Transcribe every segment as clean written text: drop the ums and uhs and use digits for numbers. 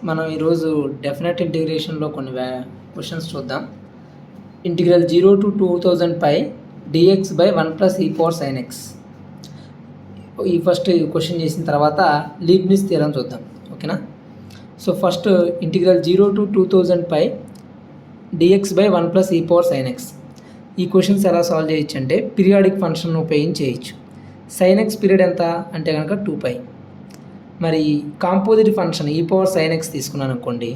మనం ఈరోజు డెఫినెట్ ఇంటిగ్రేషన్లో కొన్ని క్వశ్చన్స్ చూద్దాం. Integral 0 to 2000 pi dx by 1 plus e power sine x. ఈ ఫస్ట్ క్వశ్చన్ చేసిన తర్వాత లీబ్నిజ్ థియరం చూద్దాం. ఓకేనా? So first integral 0 to 2000 pi dx by 1 plus e power sine x. ఈ క్వశ్చన్స్ ఎలా సాల్వ్ చేయొచ్చు అంటే పీరియాడిక్ ఫంక్షన్ ఉపయోగించి చేయొచ్చు. సైన్ ఎక్స్ పీరియడ్ ఎంత అంటే కనుక 2π. మరి కాంపోజిట్ ఫంక్షన్ ఈ పవర్ సైన్ ఎక్స్ తీసుకున్నాను అనుకోండి,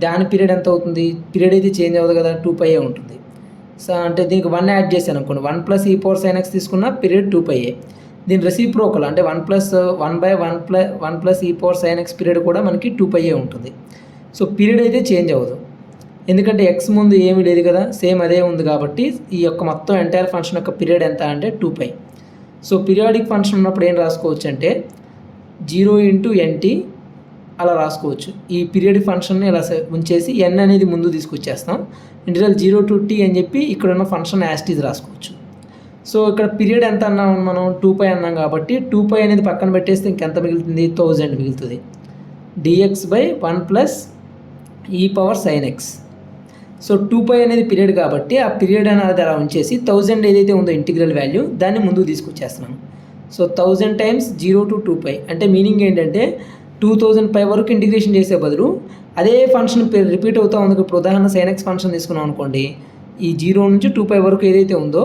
దాని పీరియడ్ ఎంత అవుతుంది? పీరియడ్ అయితే చేంజ్ అవ్వదు కదా, 2π ఉంటుంది. సో అంటే దీనికి 1 యాడ్ చేశాను అనుకోండి, 1 plus e power sine X తీసుకున్న పీరియడ్ 2π. దీని రెసిప్రోకల్ అంటే 1 plus e power sine X period కూడా మనకి 2π ఉంటుంది. సో పీరియడ్ అయితే చేంజ్ అవ్వదు, ఎందుకంటే ఎక్స్ ముందు ఏమీ లేదు కదా, సేమ్ అదే ఉంది కాబట్టి ఈ యొక్క మొత్తం ఎంటైర్ ఫంక్షన్ యొక్క పీరియడ్ ఎంత అంటే 2π. సో పీరియాడిక్ ఫంక్షన్ ఉన్నప్పుడు ఏం రాసుకోవచ్చు అంటే 0 × nt అలా రాసుకోవచ్చు. ఈ పీరియాడిక్ ఫంక్షన్ని ఇలా ఉంచేసి n అనేది ముందు తీసుకొచ్చేస్తాం. ఇంటిగ్రల్ 0 to t అని చెప్పి ఇక్కడ ఉన్న ఫంక్షన్ యాస్టీజ్ రాసుకోవచ్చు. సో ఇక్కడ పీరియడ్ ఎంత అన్నాం మనం? 2π అన్నాం కాబట్టి 2π అనేది పక్కన పెట్టేస్తే ఇంకెంత మిగులుతుంది? 1000 మిగులుతుంది. dx by 1 plus e power sine x. So 2π అనేది పీరియడ్ కాబట్టి ఆ పీరియడ్ అనేది అలా ఉంచేసి 1000 ఏదైతే ఉందో ఇంటిగ్రల్ వాల్యూ దాన్ని ముందుకు తీసుకొచ్చేస్తున్నాను. సో 1000 టైమ్స్ 0 to 2π అంటే మీనింగ్ ఏంటంటే 2000π వరకు ఇంటిగ్రేషన్ చేసే బదులు అదే ఫంక్షన్ రిపీట్ అవుతూ ఉంది. ఇప్పుడు ఉదాహరణ సైన్ ఎక్స్ ఫంక్షన్ తీసుకున్నాం అనుకోండి, ఈ 0 నుంచి 2π వరకు ఏదైతే ఉందో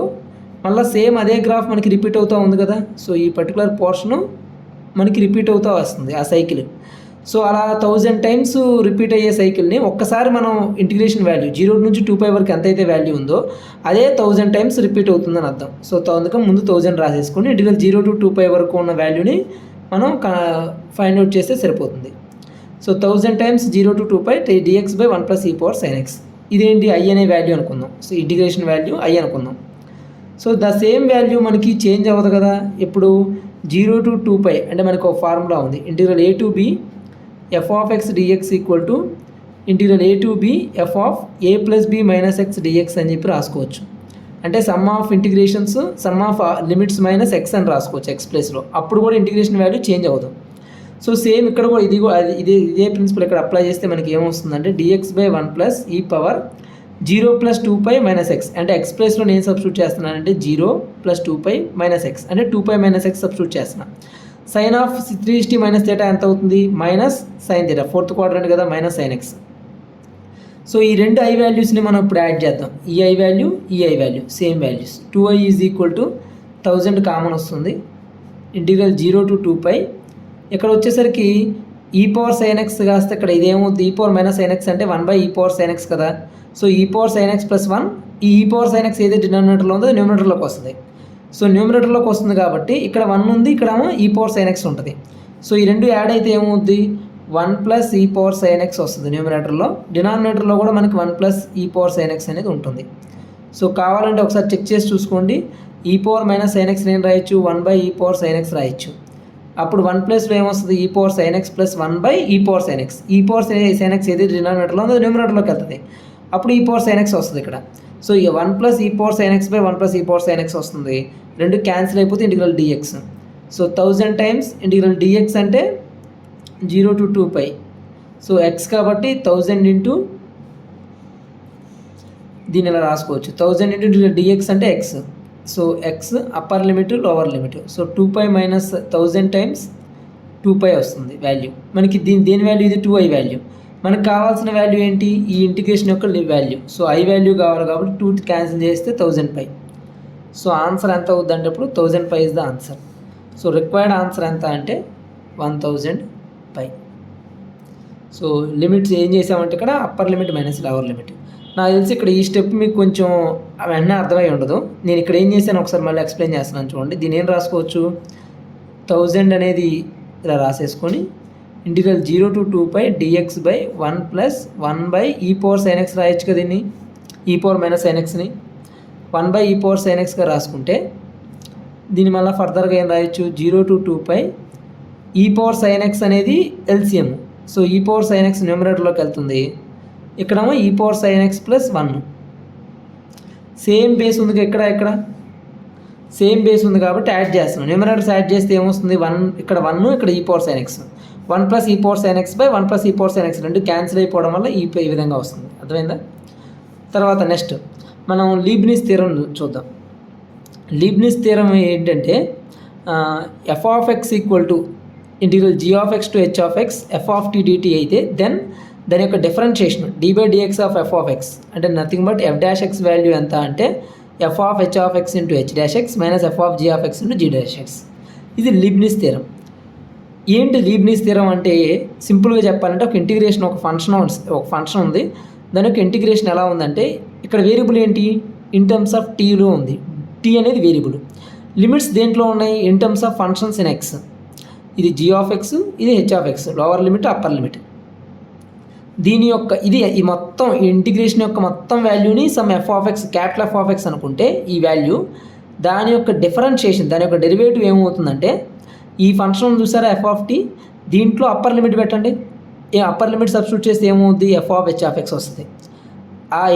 మళ్ళీ సేమ్ అదే గ్రాఫ్ మనకి రిపీట్ అవుతూ ఉంది కదా. సో ఈ పర్టికులర్ పోర్షను మనకి రిపీట్ అవుతూ వస్తుంది ఆ సైకిల్. సో అలా 1000 టైమ్స్ రిపీట్ అయ్యే సైకిల్ని ఒక్కసారి మనం ఇంటిగ్రేషన్ వాల్యూ 0 నుంచి 2π వరకు ఎంతైతే వాల్యూ ఉందో అదే 1000 టైమ్స్ రిపీట్ అవుతుందని అర్థం. సో అందుకని ముందు 1000 రాసేసుకొని ఇంటిగ్రల్ 0 to 2π వరకు ఉన్న వాల్యూని మనం ఫైండ్ అవుట్ చేస్తే సరిపోతుంది. So 1000 times 0 to 2π dx by 1 plus e power sine X. ఇదేంటి? i అనే వాల్యూ అనుకుందాం. సో ఇంటిగ్రేషన్ వాల్యూ i అనుకుందాం. సో ద సేమ్ వాల్యూ మనకి చేంజ్ అవ్వదు కదా. ఇప్పుడు 0 to 2π అంటే మనకు ఒక ఫార్ములా ఉంది, integral a to b f of x dx equal to integral a to b f of a plus b minus x dx అని చెప్పి రాసుకోవచ్చు. అంటే some of integrations some of limits minus x అని రాసుకోవచ్చు x ప్లేస్లో. అప్పుడు కూడా integration value change అవ్వదు. సో సేమ్ ఇక్కడ కూడా ఇదే ప్రిన్సిపల్ ఇక్కడ అప్లై చేస్తే మనకి ఏమొస్తుందంటే dx by 1 plus e power 0 plus 2π minus x. అంటే x ప్లేస్లో నేను సబ్స్టిట్యూట్ చేస్తున్నానంటే 0 ప్లస్ 2π మైనస్ x అంటే 2π మైనస్ x సబ్స్టిట్యూట్ చేస్తున్నాను. సైన్ ఆఫ్ 360 మైనస్ థీటా ఎంత అవుతుంది? Minus sine theta, fourth quadrant కదా, మైనస్ సైన్ ఎక్స్. సో ఈ రెండు ఐ వాల్యూస్ని మనం ఇప్పుడు యాడ్ చేద్దాం. ఈ ఐ వాల్యూ, ఈ I value same values. 2i is equal to 1000 common వస్తుంది. ఇంటిగ్రల్ 0 to 2π ఇక్కడ వచ్చేసరికి ఈ పవర్ సైన్ ఎక్స్ కాస్తే ఇక్కడ ఇదేమవుతుంది? ఈ పవర్ మైనస్ సైన్ ఎక్స్ అంటే 1 by e power sine X కదా. So e power sine X plus 1, e power sine X ఏదైతే డినామినేటర్లో ఉందో న్యూమినేటర్లోకి వస్తుంది. సో న్యూమినేటర్లోకి వస్తుంది కాబట్టి ఇక్కడ 1 ఉంది, ఇక్కడ ఈ పవర్ సైన్ ఎక్స్ ఉంటుంది. సో ఈ రెండు యాడ్ అయితే ఏమవుద్ది? 1 plus e power sine X వస్తుంది న్యూమినేటర్లో. డినామినేటర్లో కూడా మనకి 1 plus e power sine X అనేది ఉంటుంది. సో కావాలంటే ఒకసారి చెక్ చేసి చూసుకోండి. ఈ పవర్ మైనస్ సైన్ ఎక్స్ నేను రాయొచ్చు, 1 by e power sine x రాయొచ్చు. అప్పుడు 1 ప్లస్లో ఏమొస్తుంది? ఈ power sine X plus 1 by e power sine x. ఈ పవర్ సైన్ ఎక్స్ ఏదైతే డినామినేటర్లో ఉందో న్యూమినేటర్లోకి వెళ్తుంది, అప్పుడు ఈ పవర్ సైన్ ఎక్స్ వస్తుంది ఇక్కడ. సో ఈ 1 plus e power sine x by 1 plus e power sine X వస్తుంది. రెండు క్యాన్సిల్ అయిపోతే integral dx. So 1000 times integral dx అంటే 0 to 2π. సో x కాబట్టి 1000 ఇంటూ దీన్ని ఇలా రాసుకోవచ్చు. 1000 ఇంటూ dx అంటే x. So x upper limit, lower limit. So 2π minus 1000 times 2π వస్తుంది వాల్యూ మనకి. దేని వాల్యూ? ఇది 2i వాల్యూ. మనకు కావాల్సిన వాల్యూ ఏంటి? ఈ ఇంటిగ్రేషన్ యొక్క వాల్యూ. సో i వాల్యూ కావాలి కాబట్టి 2 క్యాన్సిల్ చేస్తే 1000π. సో ఆన్సర్ ఎంత అవుద్ది అంటే ఇప్పుడు 1000π is the answer. So required answer ఎంత అంటే 1000π. సో లిమిట్స్ ఏం చేసామంటే ఇక్కడ upper limit minus lower limit. నాకు తెలిసి ఇక్కడ ఈ స్టెప్ మీకు కొంచెం అవన్నీ అర్థమై ఉండదు. నేను ఇక్కడ ఏం చేశాను ఒకసారి మళ్ళీ ఎక్స్ప్లెయిన్ చేస్తున్నాను చూడండి. దీని ఏం రాసుకోవచ్చు? 1000 అనేది ఇలా రాసేసుకొని integral 0 to 2π dx by 1 plus 1 by e power sine x రాయొచ్చు కదా. దీన్ని ఈ పవర్ మైనస్ సైన్ ఎక్స్ని 1 బై ఈ పవర్ సైన్ ఎక్స్గా రాసుకుంటే దీన్ని మళ్ళీ ఫర్దర్గా ఏం రాయొచ్చు? 0 to 2π ఈ పవర్ సైన్ ఎక్స్ అనేది LCM. So e power sine X న్యూమినేటర్లోకి వెళ్తుంది, ఇక్కడేమో ఈ power sine X plus 1. Same base ఉంది ఇక్కడ సేమ్ బేస్ ఉంది కాబట్టి యాడ్ చేస్తున్నాం. న్యూమినేటర్స్ యాడ్ చేస్తే ఏమొస్తుంది? 1 ఇక్కడ 1, ఇక్కడ e power sine x. 1 plus e power sine x by 1 plus e power sine x రెండు క్యాన్సిల్ అయిపోవడం వల్ల ఈ విధంగా వస్తుంది. అర్థమైందా? తర్వాత నెక్స్ట్ మనం లీబ్నిజ్ థీరం చూద్దాం. లీబ్నిజ్ థీరం ఏంటంటే f of x equal to integral g of x to h of x f of t dt అయితే దెన్ దాని యొక్క differentiation d by dx of f of x అంటే nothing but F dash X value ఎంత అంటే f of H of x into h dash X minus f of g of x into g dash x. ఇది Leibniz theorem. ఏంటి Leibniz theorem అంటే సింపుల్గా చెప్పాలంటే ఒక integration ఒక ఫంక్షన్ ఉంది. దాని యొక్క ఇంటిగ్రేషన్ ఎలా ఉందంటే ఇక్కడ వేరియబుల్ ఏంటి ఇన్ టర్మ్స్ ఆఫ్ టీలో ఉంది. టీ అనేది వేరియబుల్. లిమిట్స్ దేంట్లో ఉన్నాయి in terms of functions in X. ఇది జీ ఆఫ్ ఎక్స్, ఇది H of x, lower limit upper limit. దీని యొక్క ఈ మొత్తం ఇంటిగ్రేషన్ యొక్క మొత్తం వాల్యూని some F of X capital F of X అనుకుంటే ఈ వాల్యూ దాని యొక్క డిఫరెన్షియేషన్ దాని యొక్క డెరివేటివ్ ఏమవుతుందంటే ఈ ఫంక్షన్ చూసారా ఎఫ్ ఆఫ్ టీ దీంట్లో అప్పర్ లిమిట్ పెట్టండి. అప్పర్ లిమిట్ సబ్స్టిట్యూట్ చేస్తే ఏమవుద్ది F of H of X వస్తుంది.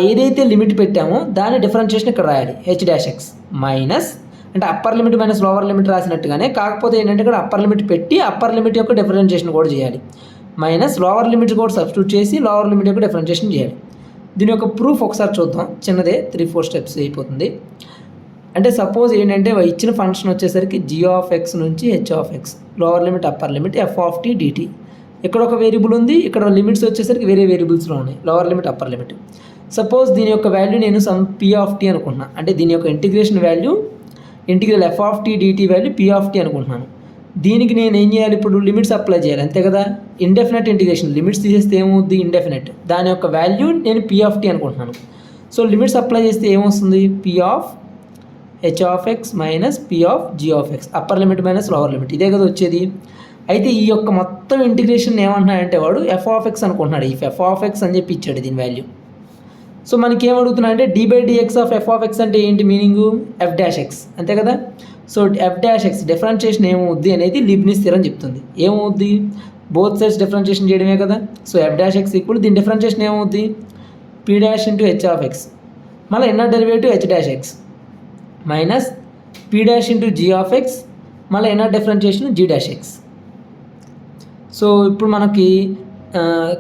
ఏదైతే లిమిట్ పెట్టామో దాని డిఫరెన్షియేషన్ ఇక్కడ రాయాలి హెచ్ డాష్ ఎక్స్ మైనస్ అంటే upper limit minus lower limit రాసినట్టుగానే కాకపోతే ఏంటంటే ఇక్కడ అప్పర్ లిమిట్ పెట్టి అప్పర్ లిమిట్ యొక్క డిఫరెన్షియేషన్ కూడా చేయాలి మైనస్ లోవర్ లిమిట్ కూడా సబ్స్టిట్యూట్ చేసి లోవర్ లిమిట్ యొక్క డిఫరెన్షియేషన్ చేయాలి. దీని యొక్క ప్రూఫ్ ఒకసారి చూద్దాం. చిన్నదే 3-4 స్టెప్స్ అయిపోతుంది. అంటే సపోజ్ ఏంటంటే ఇచ్చిన ఫంక్షన్ వచ్చేసరికి జీ ఆఫ్ ఎక్స్ నుంచి h of x lower limit upper limit f of t dt. ఇక్కడ ఒక వేరియబుల్ ఉంది, ఇక్కడ లిమిట్స్ వచ్చేసరికి వేరే వేరియబుల్స్లో ఉన్నాయి lower limit upper limit. Suppose దీని యొక్క వాల్యూ నేను సమ్ పీ ఆఫ్ టీ అనుకుంటున్నాను. అంటే దీని యొక్క integration value integral f of t dt value p of t అనుకుంటున్నాను. దీనికి నేను ఏం చేయాలి ఇప్పుడు లిమిట్స్ అప్లై చేయాలి అంతే కదా. ఇండెఫినెట్ ఇంటిగ్రేషన్ లిమిట్స్ తీసేస్తే ఏమవుద్ది ఇండెఫినెట్. దాని యొక్క వాల్యూ నేను పీ ఆఫ్ టీ అనుకుంటున్నాను. సో లిమిట్స్ అప్లై చేస్తే ఏమొస్తుంది p of H of x minus p of g of x upper limit minus lower limit ఇదే కదా వచ్చేది. అయితే ఈ యొక్క మొత్తం ఇంటిగ్రేషన్ ఏమంటున్నాడంటే వాడు ఎఫ్ ఆఫ్ ఎక్స్ అనుకుంటున్నాడు. ఈ ఎఫ్ ఆఫ్ ఎక్స్ అని చెప్పి ఇచ్చాడు దీని వాల్యూ. సో మనకి ఏమడుగుతున్నా అంటే d by dx of f of x అంటే ఏంటి మీనింగు ఎఫ్ డాష్ ఎక్స్ అంతే కదా. So F dash x differentiation ఏమవుద్ది అనేది లీబ్నిజ్ థీరం చెప్తుంది. ఏమవుద్ది బోత్ సైడ్స్ డిఫరెన్షియేషన్ చేయడమే కదా. So F dash X equal దీని డిఫరెన్షియేషన్ ఏమవుద్ది P dash into H of X మళ్ళీ inner derivative H dash X minus P dash into G of X మళ్ళీ inner differentiation G dash X. So ఇప్పుడు మనకి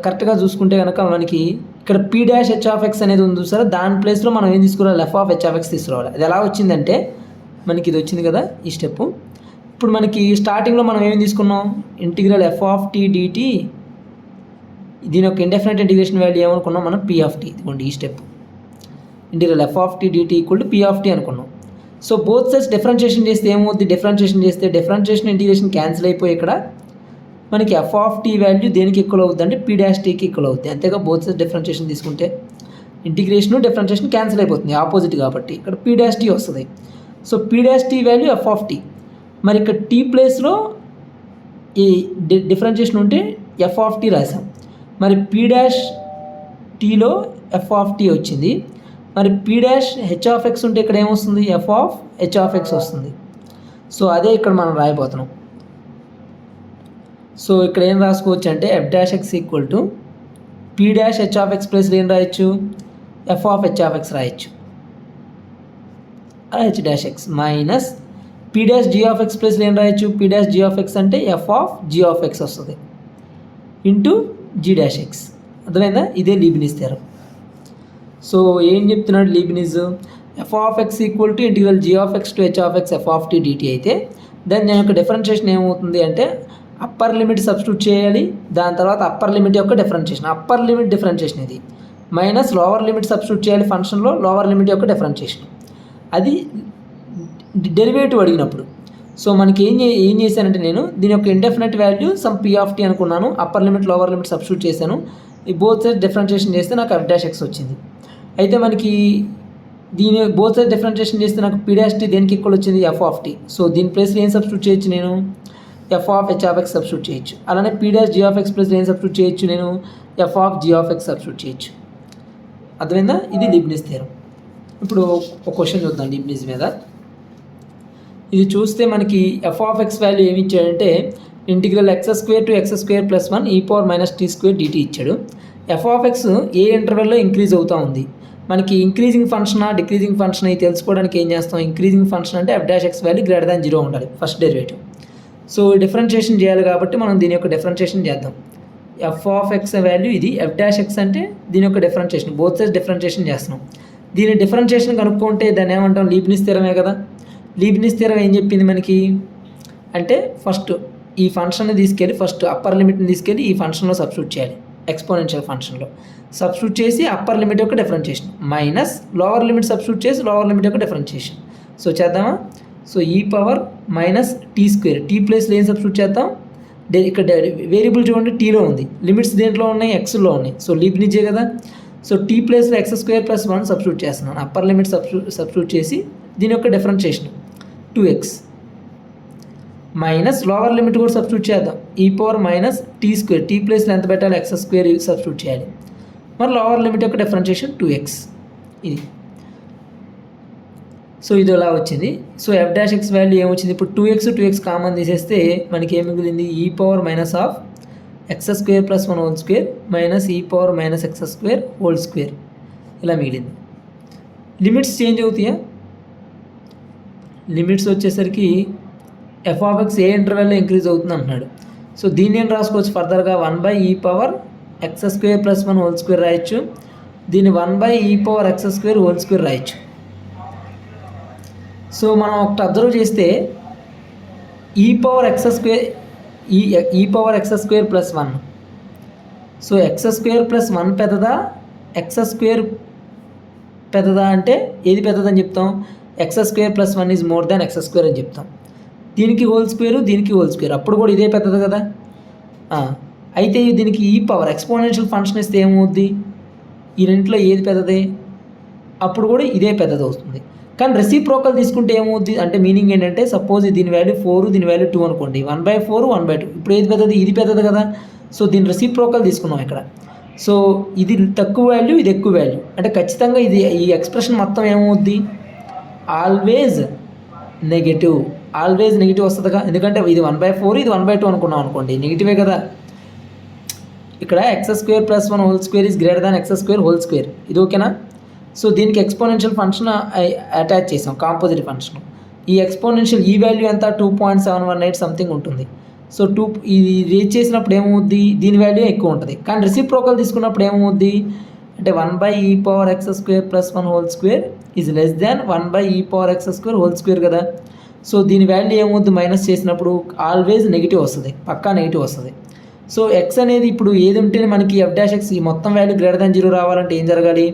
కరెక్ట్గా చూసుకుంటే కనుక మనకి ఇక్కడ P dash H of X అనేది ఉంది చూసారా దాని ప్లేస్లో మనం ఏం తీసుకురావాలి F of H of X తీసుకురావాలి. అది ఎలా వచ్చిందంటే మనకి ఇది వచ్చింది కదా ఈ స్టెప్. ఇప్పుడు మనకి స్టార్టింగ్లో మనం ఏం తీసుకున్నాం integral f of t dt దీని యొక్క ఇండెఫినెట్ ఇంటిగ్రేషన్ వాల్యూ ఏమనుకున్నాం మనం పీ ఆఫ్ టీ. ఇదిగోండి ఈ step integral f of t dt equal to p of t అనుకున్నాం. సో బోత్ సైడ్స్ డిఫరెన్షియేషన్ చేస్తే ఏమవుద్ది డిఫరెన్షియేషన్ ఇంటిగ్రేషన్ క్యాన్సిల్ అయిపోయి ఇక్కడ మనకి ఎఫ్ ఆఫ్ టీ వాల్యూ దేనికి ఈక్వల్ అవుతుంది అంటే పీ డాష్ టీకి ఈక్వల్ అవుతుంది అంతేగా. బోత్ సైడ్స్ డిఫరెన్షియేషన్ తీసుకుంటే ఇంటిగ్రేషన్ డిఫరెన్షియేషన్ క్యాన్సిల్ అయిపోతుంది ఆపోజిట్ కాబట్టి ఇక్కడ పీ డాష్ టీ వస్తుంది. So p dash t value f of t. మరి ఇక్కడ టీ ప్లేస్లో ఈ డిఫరెన్షియేషన్ ఉంటే ఎఫ్ ఆఫ్ టీ రాసాం. మరి పీ డాష్ టీలో ఎఫ్ ఆఫ్ టీ వచ్చింది. మరి P dash H of X ఉంటే ఇక్కడ ఏమొస్తుంది F of H of X వస్తుంది. సో అదే ఇక్కడ మనం రాయబోతున్నాం. సో ఇక్కడ ఏం రాసుకోవచ్చు అంటే F dash X equal to P dash H of X plus ఏం రాయొచ్చు F of H of X రాయొచ్చు H dash X minus P dash G of X plus ఏం రాయొచ్చు P dash G of x అంటే f of g of X వస్తుంది into g dash x. అర్థమైందా ఇదే Leibniz theorem. So ఏం చెప్తున్నాడు Leibniz f of x equal to integral g of x to h of x f of t dt అయితే దాని యొక్క differentiation ఏమవుతుంది అంటే అప్పర్ లిమిట్ సబ్స్టిట్యూట్ చేయాలి. దాని తర్వాత అప్పర్ లిమిట్ యొక్క అప్పర్ లిమిట్ డిఫరెన్షియేషన్ ఇది మైనస్ లోవర్ లిమిట్ సబ్స్టిట్యూట్ చేయాలి ఫంక్షన్లో లోవర్ లిమిట్ యొక్క డిఫరెన్షియేషన్ అది డెరివేటివ్ అడిగినప్పుడు. సో మనకి ఏం చేశానంటే నేను దీని యొక్క indefinite value some P of T అనుకున్నాను. Upper limit lower limit substitute చేశాను. ఈ బోత్ సైడ్ డిఫరెన్షియేషన్ చేస్తే నాకు ఎఫ్ డాష్ ఎక్స్ వచ్చింది. అయితే మనకి దీని బోత్ సైడ్ డిఫరెన్షియేషన్ చేస్తే నాకు పీ డాష్ టీ దేనికి ఈక్వల్ వచ్చింది ఎఫ్ ఆఫ్ టీ. సో దీని ప్లేస్లో ఏం సబ్స్టిట్యూట్ చేయొచ్చు నేను f of H of x substitute చేయొచ్చు. అలానే p dash G of X plus ఏం సబ్స్టిట్యూట్ చేయొచ్చు నేను f of g of x substitute చేయొచ్చు. అర్థమైందా ఇది లీబ్నిజ్ థీరం. ఇప్పుడు ఒక క్వశ్చన్ చూద్దాం లీబ్నిజ్ మీద. ఇది చూస్తే మనకి ఎఫ్ ఆఫ్ ఎక్స్ వాల్యూ ఏమి ఇచ్చాడంటే integral X square to X square plus 1 e power minus tea square dt ఇచ్చాడు. ఎఫ్ ఆఫ్ ఎక్స్ ఏ ఇంటర్వెల్లో ఇంక్రీజ్ అవుతూ ఉంది. మనకి ఇంక్రీజింగ్ ఫంక్షనా డిక్రీజింగ్ ఫంక్షన్ అయి తెలుసుకోవడానికి ఏం చేస్తాం ఇంక్రీజింగ్ ఫంక్షన్ అంటే F dash X value greater than 0 ఉండాలి ఫస్ట్ డెరివేటివ్. సో డిఫరెన్షియేషన్ చేయాలి కాబట్టి మనం దీని యొక్క డిఫరెన్షియేషన్ చేద్దాం. ఎఫ్ ఆఫ్ ఎక్స్ వాల్యూ ఇది, ఎఫ్ డాష్ ఎక్స్ అంటే దీని యొక్క డిఫరెన్షియేషన్, బోత్ సైడ్స్ డిఫరెన్షియేషన్ చేస్తున్నాం. దీని డిఫరెన్షియేషన్ కనుక్కుంటే దాన్ని ఏమంటాం, లీబ్నిజ్ థియరమే కదా. లీబ్నిజ్ థియరం ఏం చెప్పింది మనకి అంటే, ఫస్ట్ ఈ ఫంక్షన్ని తీసుకెళ్ళి ఫస్ట్ అప్పర్ లిమిట్ని తీసుకెళ్ళి ఈ ఫంక్షన్లో సబ్స్టిట్యూట్ చేయాలి, ఎక్స్పోనెన్షియల్ ఫంక్షన్లో సబ్స్టిట్యూట్ చేసి అప్పర్ లిమిట్ యొక్క differentiation minus lower limit substitute చేసి లోవర్ లిమిట్ యొక్క డిఫరెన్షియేషన్. సో చేద్దామా. So e power minus tea square, t ప్లేస్లో ఏం సబ్స్టిట్యూట్ చేద్దాం, ఇక్కడ వేరియబుల్ చూడండి టీలో ఉంది, లిమిట్స్ దేంట్లో ఉన్నాయి, ఎక్స్లో ఉన్నాయి. సో లీబ్నిజే కదా. సో టీ ప్లేస్లో ఎక్స్ స్క్వేర్ ప్లస్ 1 సబ్స్టిట్యూట్ చేస్తున్నాను, అప్పర్ లిమిట్ సబ్స్టిట్యూట్ చేసి దీని యొక్క differentiation 2x minus lower limit కూడా సబ్స్టిట్యూట్ చేద్దాం, e power minus tea square, t ప్లేస్లో ఎంత పెట్టాలి, ఎక్స్ స్క్వేర్ సబ్స్టిట్యూట్ చేయాలి, మరి లోవర్ లిమిట్ యొక్క డిఫరెన్షియేషన్ 2x ఇది. సో ఇది అలా వచ్చింది. So F dash X value ఏమొచ్చింది, ఇప్పుడు 2x కామన్ తీసేస్తే మనకి ఏం మిగిలింది, e power minus of X square plus 1 whole square minus e power minus X square whole square ఇలా మిగిలింది. లిమిట్స్ చేంజ్ అవుతాయా, లిమిట్స్ వచ్చేసరికి ఎఫ్ ఆఫ్ ఎక్స్ ఏ ఇంటర్వెల్లో ఇంక్రీజ్ అవుతుంది అంటున్నాడు. సో దీన్ని ఏం రాసుకోవచ్చు ఫర్దర్గా, 1/e power X square plus 1 whole square రాయొచ్చు, దీన్ని 1/e power X square whole square రాయొచ్చు. సో మనం ఒకటి అబ్జర్వ్ చేస్తే ఈ పవర్ ఎక్స్ స్క్వేర్ ఈ power X square plus 1, so X square plus 1 పెద్దదా ఎక్స్ స్క్వేర్ పెద్దదా అంటే ఏది పెద్దదని చెప్తాం, X square plus 1 is more than x square అని చెప్తాం. దీనికి హోల్ స్క్వేర్ దీనికి హోల్ స్క్వేర్ అప్పుడు కూడా ఇదే పెద్దది కదా. అయితే దీనికి ఈ పవర్ ఎక్స్పోనెన్షియల్ ఫంక్షన్ ఇస్తే ఏమవుద్ది, ఈ రెండింటిలో ఏది పెద్దది, అప్పుడు కూడా ఇదే పెద్దది అవుతుంది. కానీ రెసిప్రోకల్ తీసుకుంటే ఏమవుద్ది అంటే మీనింగ్ ఏంటంటే, సపోజ్ దీని వాల్యూ 4 దీని వాల్యూ 2 అనుకోండి, 1/4 1/2, ఇప్పుడు ఏది పెద్దది, ఇది పెద్దది కదా. సో దీని రెసిప్రోకల్ తీసుకున్నాం ఇక్కడ. సో ఇది తక్కువ వాల్యూ ఇది ఎక్కువ వాల్యూ అంటే ఖచ్చితంగా ఇది ఈ ఎక్స్ప్రెషన్ మొత్తం ఏమవుద్ది, ఆల్వేజ్ నెగిటివ్ వస్తుందిగా. ఎందుకంటే ఇది 1/4 ఇది 1/2 అనుకున్నాం అనుకోండి, నెగిటివే కదా. ఇక్కడ X square plus 1 whole square is greater than x square whole square, ఇది ఓకేనా. సో దీనికి ఎక్స్పోనెన్షియల్ ఫంక్షన్ అటాచ్ చేసాం, కాంపోజిట్ ఫంక్షన్. ఈ ఎక్స్పోనెన్షియల్ ఈ వాల్యూ ఎంత 2.718 సంథింగ్ ఉంటుంది. సో ఇది రీచ్ చేసినప్పుడు ఏమవుద్ది, దీని వాల్యూ ఎక్కువ ఉంటుంది. కానీ రెసిప్రోకల్ తీసుకున్నప్పుడు ఏమవుద్ది అంటే 1/e power X square plus 1 whole square is less than 1/e power X square whole square కదా. సో దీని వాల్యూ ఏమవుద్ది, మైనస్ చేసినప్పుడు ఆల్వేజ్ నెగిటివ్ వస్తుంది, పక్కా నెగిటివ్ వస్తుంది. సో ఎక్స్ అనేది ఇప్పుడు ఏది ఉంటేనే మనకి ఎఫ్ డాష్ ఎక్స్ ఈ మొత్తం వాల్యూ గ్రేటర్ దాన్ 0 రావాలంటే ఏం జరగాలి,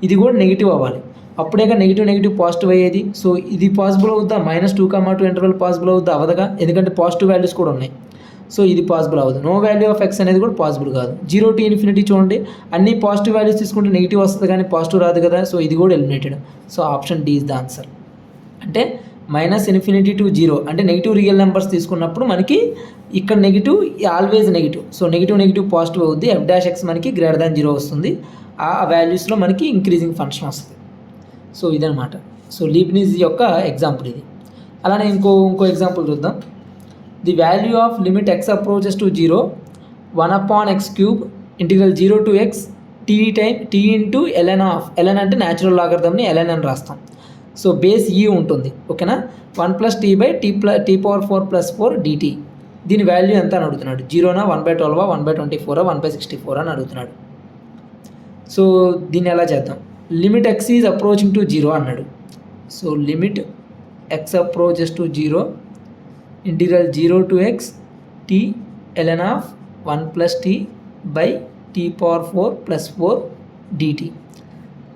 ఇది కూడా నెగిటివ్ అవ్వాలి, అప్పుడేగా నెగిటివ్ పాజిటివ్ అయ్యేది. సో ఇది పాసిబుల్ అవుద్దా, -2, ఇంటర్వల్ పాసిబుల్ అవుద్దా, అవ్వదుగా, ఎందుకంటే పాజిటివ్ వాల్యూస్ కూడా ఉన్నాయి. సో ఇది పాసిబుల్ అవ్వదు. నో వాల్యూ ఆఫ్ ఎక్స్ అనేది కూడా పాసిబుల్ కాదు. 0 to ఇన్ఫినిటీ చూడండి, అన్ని పాజిటివ్ వాల్యూస్ తీసుకుంటే నెగిటివ్ వస్తుంది కానీ పాజిటివ్ రాదు కదా. సో ఇది కూడా eliminated. So option d is the answer. అంటే -∞ to 0 అంటే నెగిటివ్ రియల్ నెంబర్స్ తీసుకున్నప్పుడు మనకి ఇక్కడ negative always negative. So negative positive అవుద్ది, ఎఫ్ డాష్ ఎక్స్ మనకి గ్రేటర్ దాన్ 0 వస్తుంది. ఆ వాల్యూస్లో మనకి ఇంక్రీజింగ్ ఫంక్షన్ వస్తుంది. సో ఇదనమాట. సో లీబ్నిజ్ యొక్క ఎగ్జాంపుల్ ఇది. అలానే ఇంకో ఎగ్జాంపుల్ చూద్దాం. The value of limit X approaches to 0 1/x³ integral 0 to x t into ln of, ln అంటే న్యాచురల్ లాగరిథంని ln అని రాస్తాం. సో బేస్ ఈ ఉంటుంది, ఓకేనా. 1 + t/t⁴ + 4 dt. దీని వాల్యూ ఎంత అని అడుగుతున్నాడు, 0నా 1/12 1/24 1/64 అని అడుగుతున్నాడు. సో దీన్ని ఎలా చేద్దాం, limit x is approaching to 0 అన్నాడు. So limit x approaches to 0 integral 0 to x t ln of 1 + t/t⁴ + 4 dt.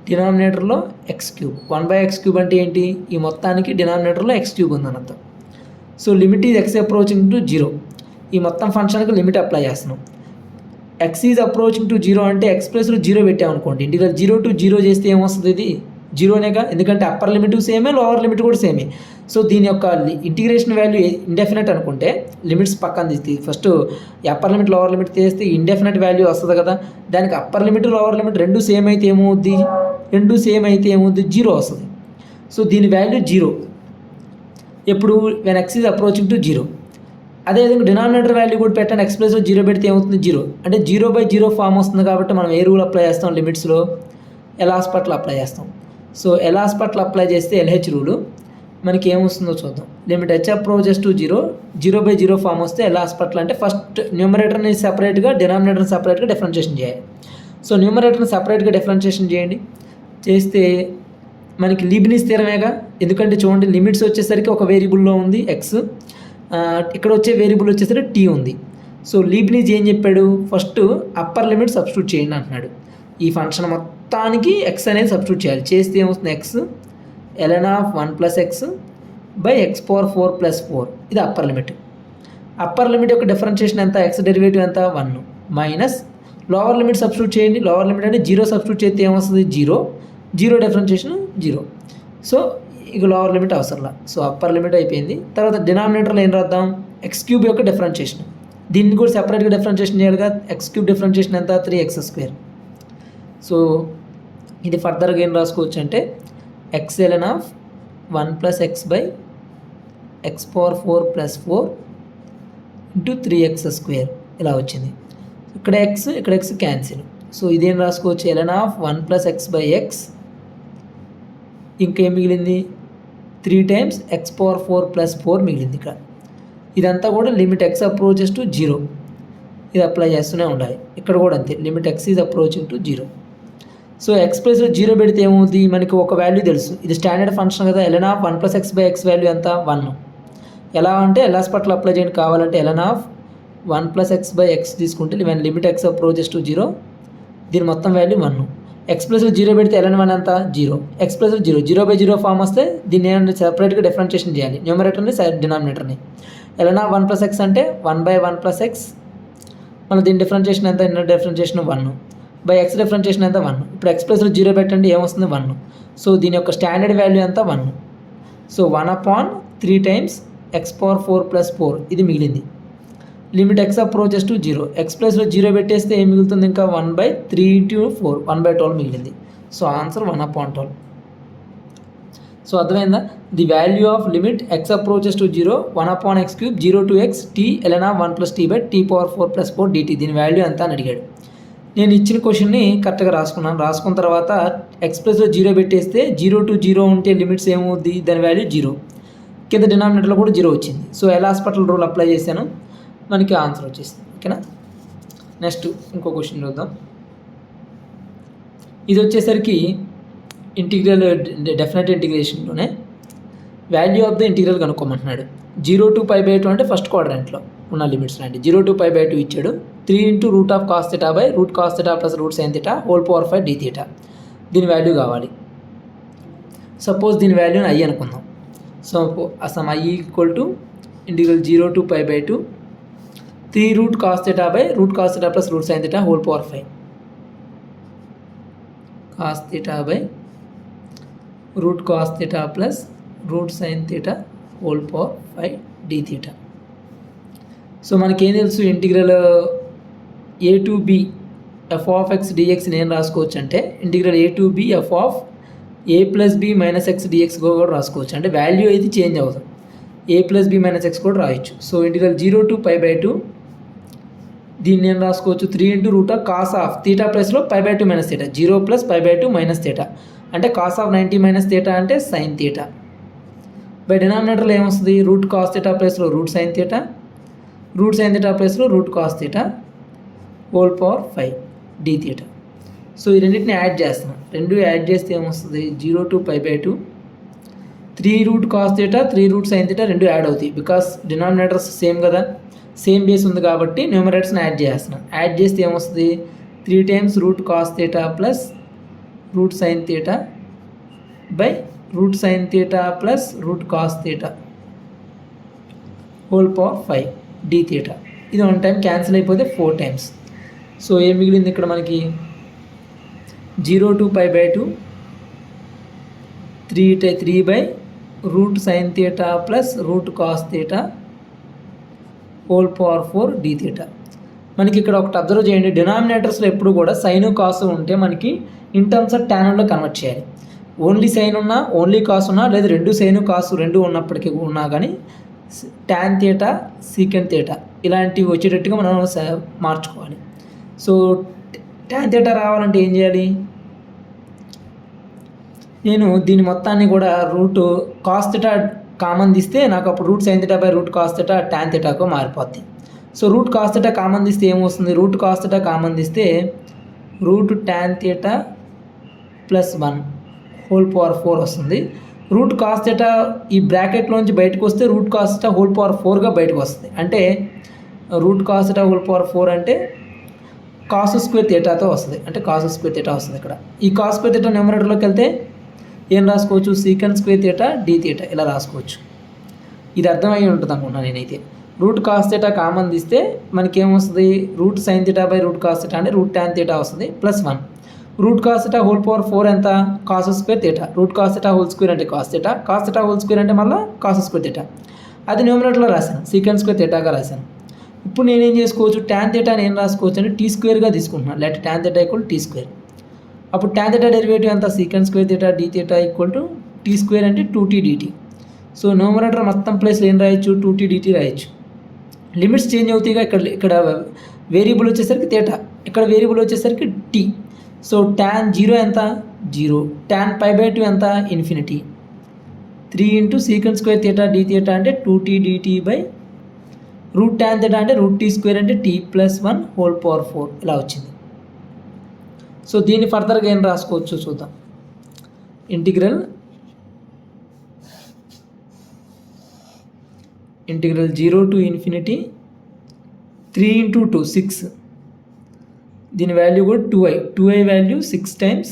డినామినేటర్లో x³ 1/x³ అంటే ఏంటి, ఈ మొత్తానికి డినామినేటర్లో x³ ఉందని అర్థం. So limit is x approaching to 0, ఈ మొత్తం ఫంక్షన్కి లిమిట్ అప్లై చేస్తున్నాం. x ఈజ్ అప్రోచింగ్ టు 0 అంటే x ప్లేస్లో 0 పెట్టామనుకోండి, ఇంటిగ్రల్ 0 to 0 చేస్తే ఏమొస్తుంది, ఇది 0నేగా, ఎందుకంటే అప్పర్ లిమిట్ సేమే లోవర్ లిమిట్ కూడా సేమే. సో దీని యొక్క ఇంటిగ్రేషన్ వాల్యూ ఇండెఫినెట్ అనుకుంటే లిమిట్స్ పక్కన తీస్తే first upper limit lower limit తీస్తే ఇండెఫినెట్ వాల్యూ వస్తుంది కదా. దానికి అప్పర్ లిమిట్ లోవర్ లిమిట్ రెండు సేమ్ అయితే ఏమవుద్ది, 0 వస్తుంది. సో దీని వాల్యూ 0 ఎప్పుడు when x is approaching to 0. అదేవిధంగా డినామినేటర్ వాల్యూ కూడా పెట్టండి, x ప్లేస్లో 0 పెడితే ఏమవుతుంది, 0 అంటే 0/0 ఫామ్ వస్తుంది. కాబట్టి మనం ఏ రూల్ అప్లై చేస్తాం, లిమిట్స్లో ఎల్హాస్పిటల్ అప్లై చేస్తాం. సో ఎల్హాస్పిటల్ అప్లై చేస్తే LH రూలు మనకి ఏమొస్తుందో చూద్దాం. Limit h approaches to 0 form వస్తే ఎలా హాస్పిటల్ అంటే ఫస్ట్ న్యూమరేటర్ని సెపరేట్గా డినామినేటర్ని సెపరేట్గా డిఫరెన్షియేషన్ చేయాలి. సో న్యూమరేటర్ని సెపరేట్గా డిఫరెన్షియేషన్ చేయండి. చేస్తే మనకి లీబ్నిజ్ థీరమేగా, ఎందుకంటే చూడండి లిమిట్స్ వచ్చేసరికి ఒక వేరియబుల్లో ఉంది ఎక్స్, ఇక్కడ వచ్చే వేరియబుల్ వచ్చేసరికి టీ ఉంది. సో లీబ్నిజ్ ఏం చెప్పాడు, ఫస్ట్ అప్పర్ లిమిట్ సబ్స్టిట్యూట్ చేయండి అంటున్నాడు. ఈ ఫంక్షన్ మొత్తానికి ఎక్స్ అనేది సబ్స్టిట్యూట్ చేయాలి. చేస్తే ఏమవుతుంది, X ln of 1 plus x by x power 4 plus 4, ఇది అప్పర్ లిమిట్. అప్పర్ లిమిట్ యొక్క డిఫరెన్షియేషన్ ఎంత, ఎక్స్ డెరివేటివ్ ఎంత 1 మైనస్ లోవర్ లిమిట్ సబ్స్టిట్యూట్ చేయండి. లోవర్ లిమిట్ అంటే 0 సబ్స్టిట్యూట్ చేస్తే ఏమొస్తుంది, 0 డిఫరెన్షియేషన్ 0. సో ఇక లోవర్ లిమిట్ అవసరంలా. సో అప్పర్ లిమిట్ అయిపోయింది. తర్వాత డినామినేటర్లో ఏం రాద్దాం, ఎక్స్ క్యూబ్ యొక్క డిఫరెన్షియేషన్, దీన్ని కూడా సెపరేట్గా డిఫరెన్షియేషన్ చేయాలిగా. ఎక్స్ క్యూబ్ డిఫరెన్షియేషన్ ఎంత, 3x². సో ఇది ఫర్దర్గా ఏం రాసుకోవచ్చు అంటే x ln of 1 plus x by x power 4 plus 4 into 3x² ఇలా వచ్చింది. ఇక్కడ x క్యాన్సిల్. సో ఇదేం రాసుకోవచ్చు, ln of 1 plus x by x, ఇంకేం మిగిలింది 3 times x power 4 plus 4 మిగిలింది ఇక్కడ. ఇదంతా కూడా లిమిట్ x అప్రోచెస్ టు 0, ఇది అప్లై చేస్తూనే ఉండాలి. ఇక్కడ కూడా అంతే, limit x is approaching to 0. So X ప్లేస్లో 0 పెడితే ఏమవుతుంది, మనకి ఒక వాల్యూ తెలుసు, ఇది స్టాండర్డ్ ఫంక్షన్ కదా. ln of 1 plus x by x value ఎంత 1. ఎలా అంటే ఎల్హాస్ పట్ల అప్లై చేయండి కావాలంటే ln of 1 plus x by x తీసుకుంటే లిమిట్ x అప్రోచెస్ టు 0, దీని మొత్తం వాల్యూ 1. ఎక్స్ ప్లస్లో 0 పెడితే ln 1 ఎంత 0, ఎక్స్ ప్లస్లో 0/0 ఫామ్ వస్తే దీన్ని ఏమైనా సెపరేట్గా డిఫరెన్షియేషన్ చేయాలి, న్యూమరేటర్ని డినామినేటర్ని. ln of 1 plus x అంటే 1/1 plus x, మళ్ళీ దీని డిఫరెన్షియేషన్ ఎంత, inner differentiation 1 by X differentiation ఎంత 1. ఇప్పుడు ఎక్స్ ప్లస్లో 0 పెట్టండి ఏమొస్తుంది 1. సో దీని యొక్క స్టాండర్డ్ వాల్యూ ఎంత 1. So 1/3 times x power 4 plus 4 ఇది మిగిలింది. Limit x approaches to 0, X ప్లస్లో 0 పెట్టేస్తే ఏం మిగులుతుంది, ఇంకా 1/3 into 4 1/12 మిగిలింది. So answer 1/12. సో అర్థమైందా, the value of limit x approaches to 0 1/x³ 0 to x t ln of 1 plus t by t power 4 plus 4 dt, దీని వాల్యూ ఎంత అని అడిగాడు. నేను ఇచ్చిన క్వశ్చన్ని కరెక్ట్గా రాసుకున్న తర్వాత ఎక్స్ ప్లస్లో 0 పెట్టేస్తే 0 to 0 ఉంటే లిమిట్స్ ఏమవుద్ది, దాని వాల్యూ 0, కింద డినామినేటర్లో కూడా 0 వచ్చింది. సో హాస్పిటల్ రూల్ అప్లై చేశాను, మనకి ఆన్సర్ వచ్చేసింది. ఓకేనా, నెక్స్ట్ ఇంకో క్వశ్చన్ చూద్దాం. ఇది వచ్చేసరికి ఇంటిగ్రల్ డెఫినెట్ ఇంటిగ్రేషన్లోనే వాల్యూ ఆఫ్ ద ఇంటిగ్రల్ కనుక్కోమంటున్నాడు. 0 to π/2 అంటే ఫస్ట్ క్వాడ్రంట్లో ఉన్న లిమిట్స్ అండి. 0 to π/2 ఇచ్చాడు. 3 into root of cos theta by root cos theta plus root sin theta whole power 5 d theta, దీని వాల్యూ కావాలి. సపోజ్ దీని వాల్యూని i అనుకుందాం. సో అసలు i equal to integral 0 to π/2 3 root cos theta by root cos theta plus root sin theta whole power 5 cos theta by root cos theta plus root sin theta whole power 5 d theta. So మనకేం తెలుసు, integral a to b f of x dx నేను రాసుకోవచ్చు అంటే integral a to b f of a plus b minus x dx కూడా రాసుకోవచ్చు. అంటే value అయితే change అవుతుంది, a plus b minus x కూడా రాయొచ్చు. సో ఇంటిగ్రల్ 0 to π/2 దీన్ని నేను రాసుకోవచ్చు 3 into root of cos of theta ప్లస్లో π/2 minus theta 0 plus π/2 minus theta అంటే cos of 90 minus theta అంటే sin theta. బై డినామినేటర్లో ఏమొస్తుంది, రూట్ కాస్ థీటా ప్లస్లో root sine theta, root sine theta ప్లస్లో root cos theta whole power 5 d theta. So ఈ రెండింటిని add చేస్తున్నాం, రెండు యాడ్ చేస్తే ఏమొస్తుంది 0 to π/2 3 root cos theta 3 root sin theta రెండు యాడ్ అవుతాయి. బికాస్ డినామినేటర్స్ సేమ్ కదా, సేమ్ బేస్ ఉంది కాబట్టి న్యూమరేటర్స్ని యాడ్ చేస్తున్నాం. యాడ్ చేస్తే ఏమొస్తుంది 3 times root cos theta plus root sin theta by root sin theta plus root cos theta whole power 5 d theta. ఇది 1 time cancel అయిపోతే 4 times. సో ఏం మిగిలింది ఇక్కడ మనకి 0 to π/2 3 by root sin theta plus root cos theta whole power 4 d theta. మనకి ఇక్కడ ఒకటి observe చేయండి, డినామినేటర్స్లో ఎప్పుడు కూడా సైన్ కాసు ఉంటే మనకి ఇన్ టర్మ్స్ ఆఫ్ టాన్లో కన్వర్ట్ చేయాలి. ఓన్లీ సైన్ ఉన్నా ఓన్లీ కాస్ ఉన్నా లేదా రెండు సైను కాసు రెండు ఉన్నప్పటికీ ఉన్నా కానీ టాన్ థీటా సీకెంట్ థీటా ఇలాంటివి వచ్చేటట్టుగా మనం మార్చుకోవాలి. సో టాన్ థీటా రావాలంటే ఏం చేయాలి, నేను దీని మొత్తాన్ని కూడా రూట్ కాస్ థీటా కామన్ తీస్తే నాకు అప్పుడు root sine theta by root cos theta tan థీటాకు మారిపోద్ది. So root cos theta common తీస్తే ఏమొస్తుంది, రూట్ కాస్ థీటా కామన్ తీస్తే root tan theta plus 1 whole power 4 వస్తుంది. రూట్ కాస్ థీటా ఈ బ్రాకెట్లోంచి బయటకు వస్తే root cos theta whole power 4గా బయటకు వస్తుంది. అంటే root cos theta whole power 4 అంటే కాస్ స్క్వేర్ థీటాతో వస్తుంది, అంటే కాస్ స్క్వేర్ థీటా వస్తుంది. ఇక్కడ ఈ కాస్ స్క్వేర్ థీటా న్యూమరేటర్లోకి వెళ్తే ఏం రాసుకోవచ్చు, secant square theta d theta ఇలా రాసుకోవచ్చు. ఇది అర్థమయ్యి ఉంటుంది అనుకున్నాను నేనైతే. రూట్ కాస్ థీటా కామన్ తీస్తే మనకేమొస్తుంది, root sine theta by root cos theta అంటే రూట్ టాన్ థీటా వస్తుంది plus 1. Root cos theta whole power 4 ఎంత, cos square theta. Root cos theta whole square అంటే cos theta, cos theta whole square అంటే మళ్ళీ cos square theta. అది న్యూమరేటర్లో రాశాను, secant square థీటాగా రాశాను. ఇప్పుడు నేనేం చేసుకోవచ్చు, టాన్ థీటా నేను రాసుకోవచ్చు అంటే టీ స్క్వేర్గా తీసుకుంటున్నాను. లేకపోతే tan theta equal t square. అప్పుడు టాన్ థీటా డెరివేటివ్ ఎంత, secant square theta d theta equal to t square అంటే 2t dt. సో న్యూమరేటర్ మొత్తం ప్లేస్లో ఏం రాయొచ్చు, 2t dt రాయొచ్చు. లిమిట్స్ చేంజ్ అవుతాయిగా. ఇక్కడ వేరియబుల్ వచ్చేసరికి థీటా, ఇక్కడ వేరియబుల్ వచ్చేసరికి టీ. సో టాన్ 0 ఎంత, 0. టాన్ π/2 ఎంత, infinity. 3 into secant square theta d theta అంటే 2t dt by root tan theta అంటే రూట్ టీ స్క్వేర్ అంటే t ప్లస్ 1 హోల్ పవర్ 4 ఇలా వచ్చింది. సో దీన్ని ఫర్దర్గా ఏం రాసుకోవచ్చు చూద్దాం. Integral 0 to infinity 3 into 2 6. దీని వాల్యూ కూడా 2i value 6 times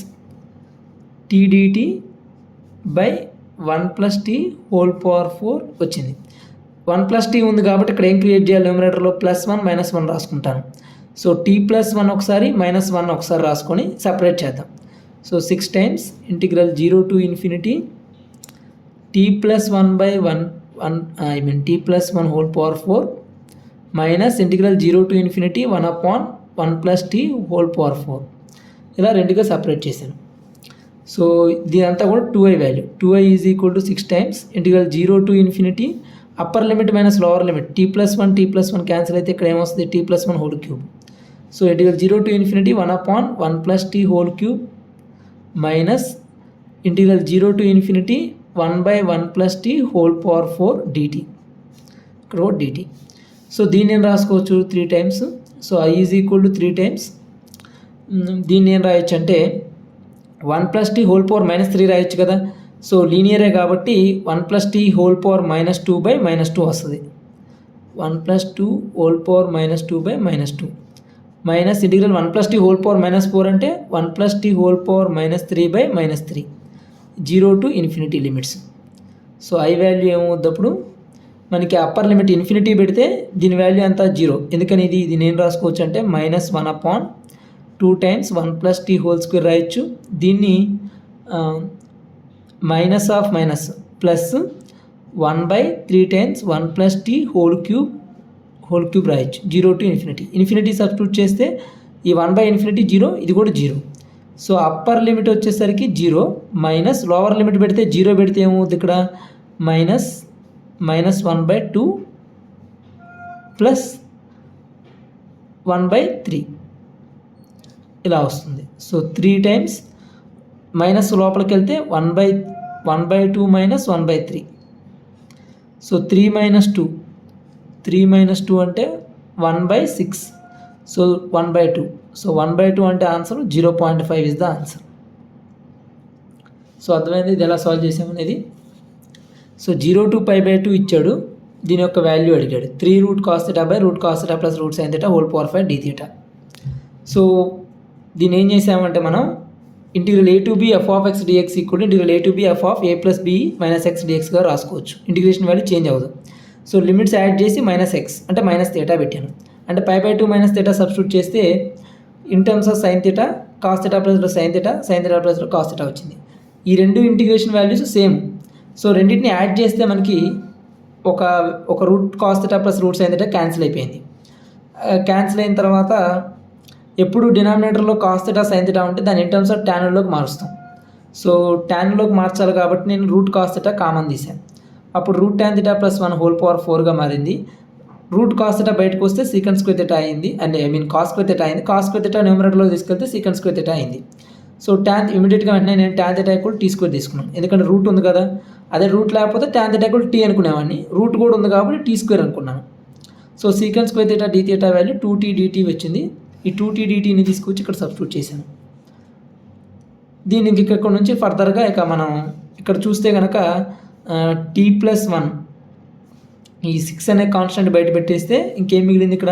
t dt by 1 plus tea whole power 4 వచ్చింది. 1 ప్లస్ టీ ఉంది కాబట్టి ఇక్కడ ఏం క్రియేట్ చేయాలి, న్యూమరేటర్లో +1 -1 రాసుకుంటాను. సో t ప్లస్ 1 ఒకసారి -1 ఒకసారి రాసుకొని సపరేట్ చేద్దాం. So 6 times integral 0 to infinity t plus 1 by 1 t plus 1 whole power 4 minus integral 0 to infinity 1/1 plus tea whole power 4 ఇలా రెండుగా సపరేట్ చేశాను. సో దీనంతా కూడా 2i value. 2i is equal to 6 times integral 0 to infinity upper limit minus lower limit t plus 1 cancel అయితే ఇక్కడ ఏమొస్తుంది, t plus 1 whole cube. So integral 0 to infinity 1/1 plus tea whole cube minus integral 0 to infinity 1/1 plus tea whole power 4 dt. ఇక్కడ కూడా dt. So దీన్ని ఏం రాసుకోవచ్చు 3 times. So i is equal to 3 times. దీన్ని ఏం రాయొచ్చు అంటే 1 ప్లస్ టీ హోల్ పవర్ -3 రాయొచ్చు కదా. సో లీనియరే కాబట్టి 1 plus tea whole power -2 by -2 వస్తుంది. 1 plus 2 whole power -2 by -2 minus integral 1 plus tea whole power -4 అంటే 1 plus tea whole power -3 by -3 0 to infinity limits. So i value ఏమవుద్దప్పుడు మనకి upper limit infinity పెడితే దీని వాల్యూ అంతా 0. ఎందుకని ఇది నేను రాసుకోవచ్చు అంటే -1/2 times 1 plus tea whole square రాయొచ్చు. దీన్ని minus of minus plus 1/3 times 1 plus tea whole cube రాయొచ్చు. 0 to ఇన్ఫినిటీ సబ్స్టిట్యూట్ చేస్తే ఈ 1/∞ 0, ఇది కూడా 0. సో అప్పర్ లిమిట్ వచ్చేసరికి 0 మైనస్ లోవర్ లిమిట్ పెడితే 0 పెడితే ఏమవుతుంది ఇక్కడ -1/2 ప్లస్ 1/3 ఇలా వస్తుంది. సో 3 టైమ్స్ మైనస్ లోపలికి వెళ్తే 1/2 మైనస్ 1/3. సో 3 - 2 అంటే 1/6. సో 1/2. సో 1/2 అంటే answer 0.5 is the answer. So అర్థమైంది ఇది ఎలా సాల్వ్ చేసామనేది. సో 0 to π/2 ఇచ్చాడు, దీని యొక్క వాల్యూ అడిగాడు. 3 route cos theta by root cos theta plus root sine theta whole power 5 d theta. So దీన్ని ఏం చేసామంటే మనం integral a to b f of x dx equal integral a to b f of a plus b minus x dxగా రాసుకోవచ్చు. Integration value change అవ్వదు. So limits add చేసి -x అంటే -θ పెట్టాను. అంటే π/2 -θ సబ్స్టిట్యూట్ చేస్తే in terms of sine theta cos theta plus sine theta plus cos theta వచ్చింది. ఈ రెండు ఇంటిగ్రేషన్ వాల్యూస్ సేమ్. సో రెండింటిని యాడ్ చేస్తే మనకి ఒక route cos theta plus root sine theta cancel అయిపోయింది. క్యాన్సిల్ అయిన తర్వాత ఎప్పుడు డినామినేటర్లో కాస్ థీటా సైన్ థీటా ఉంటే దాన్ని ఇన్ టర్మ్స్ ఆఫ్ టాన్లోకి మారుస్తాం. సో టాన్లోకి మార్చాలి కాబట్టి నేను రూట్ కాస్ థీటా కామన్ తీసాను. అప్పుడు route tan theta plus 1 whole power 4గా మారింది. రూట్ కాస్ థీటా బయటకు వస్తే సీకెండ్ స్క్వేర్ థీటా అయింది, అంటే కాస్ స్క్వేర్ థీటా అయింది. కాస్ స్క్వేర్ థీటా న్యూమరేటర్లో తీసుకెళ్తే సీకెండ్ స్క్వేర్ థీటా అయింది. సో ఇమీడియట్గా వెంటనే నేను tan theta equal t square తీసుకున్నాను, ఎందుకంటే రూట్ ఉంది కదా. అదే రూట్ లేకపోతే tan θ = t అనుకునేవాడిని. రూట్ కూడా ఉంది కాబట్టి t² అనుకున్నాను. So secant square θ dθ value 2t dt వచ్చింది. ఈ 2t dtని తీసుకొచ్చి ఇక్కడ సబ్స్టిట్యూట్ చేశాను. దీనికి ఇక్కడ నుంచి ఫర్దర్గా ఇక మనం ఇక్కడ చూస్తే కనుక t+1 ఈ 6 అనే కాన్స్టెంట్ బయట పెట్టేస్తే ఇంకేం మిగిలింది ఇక్కడ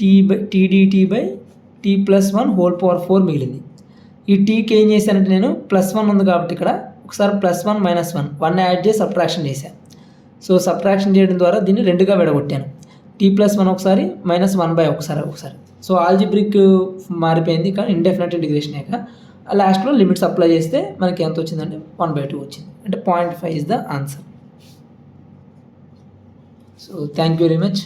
t/t+1 మిగిలింది. ఈ టీకి ఏం చేశానంటే నేను +1 ఉంది కాబట్టి ఇక్కడ ఒకసారి +1 -1 యాడ్ చేసి సబ్ట్రాక్షన్ చేశాను. సో సబ్ట్రాక్షన్ చేయడం ద్వారా దీన్ని 2గా విడగొట్టాను. t+1 ఒకసారి -1/1 ఒకసారి. సో ఆల్జిబ్రిక్ మారిపోయింది కానీ ఇండెఫినెట్ ఇంటిగ్రేషన్ అయ్యాక లాస్ట్లో లిమిట్స్ అప్లై చేస్తే మనకి ఎంత వచ్చిందంటే 1/2 వచ్చింది. అంటే 0.5 is the answer. So thank you very much.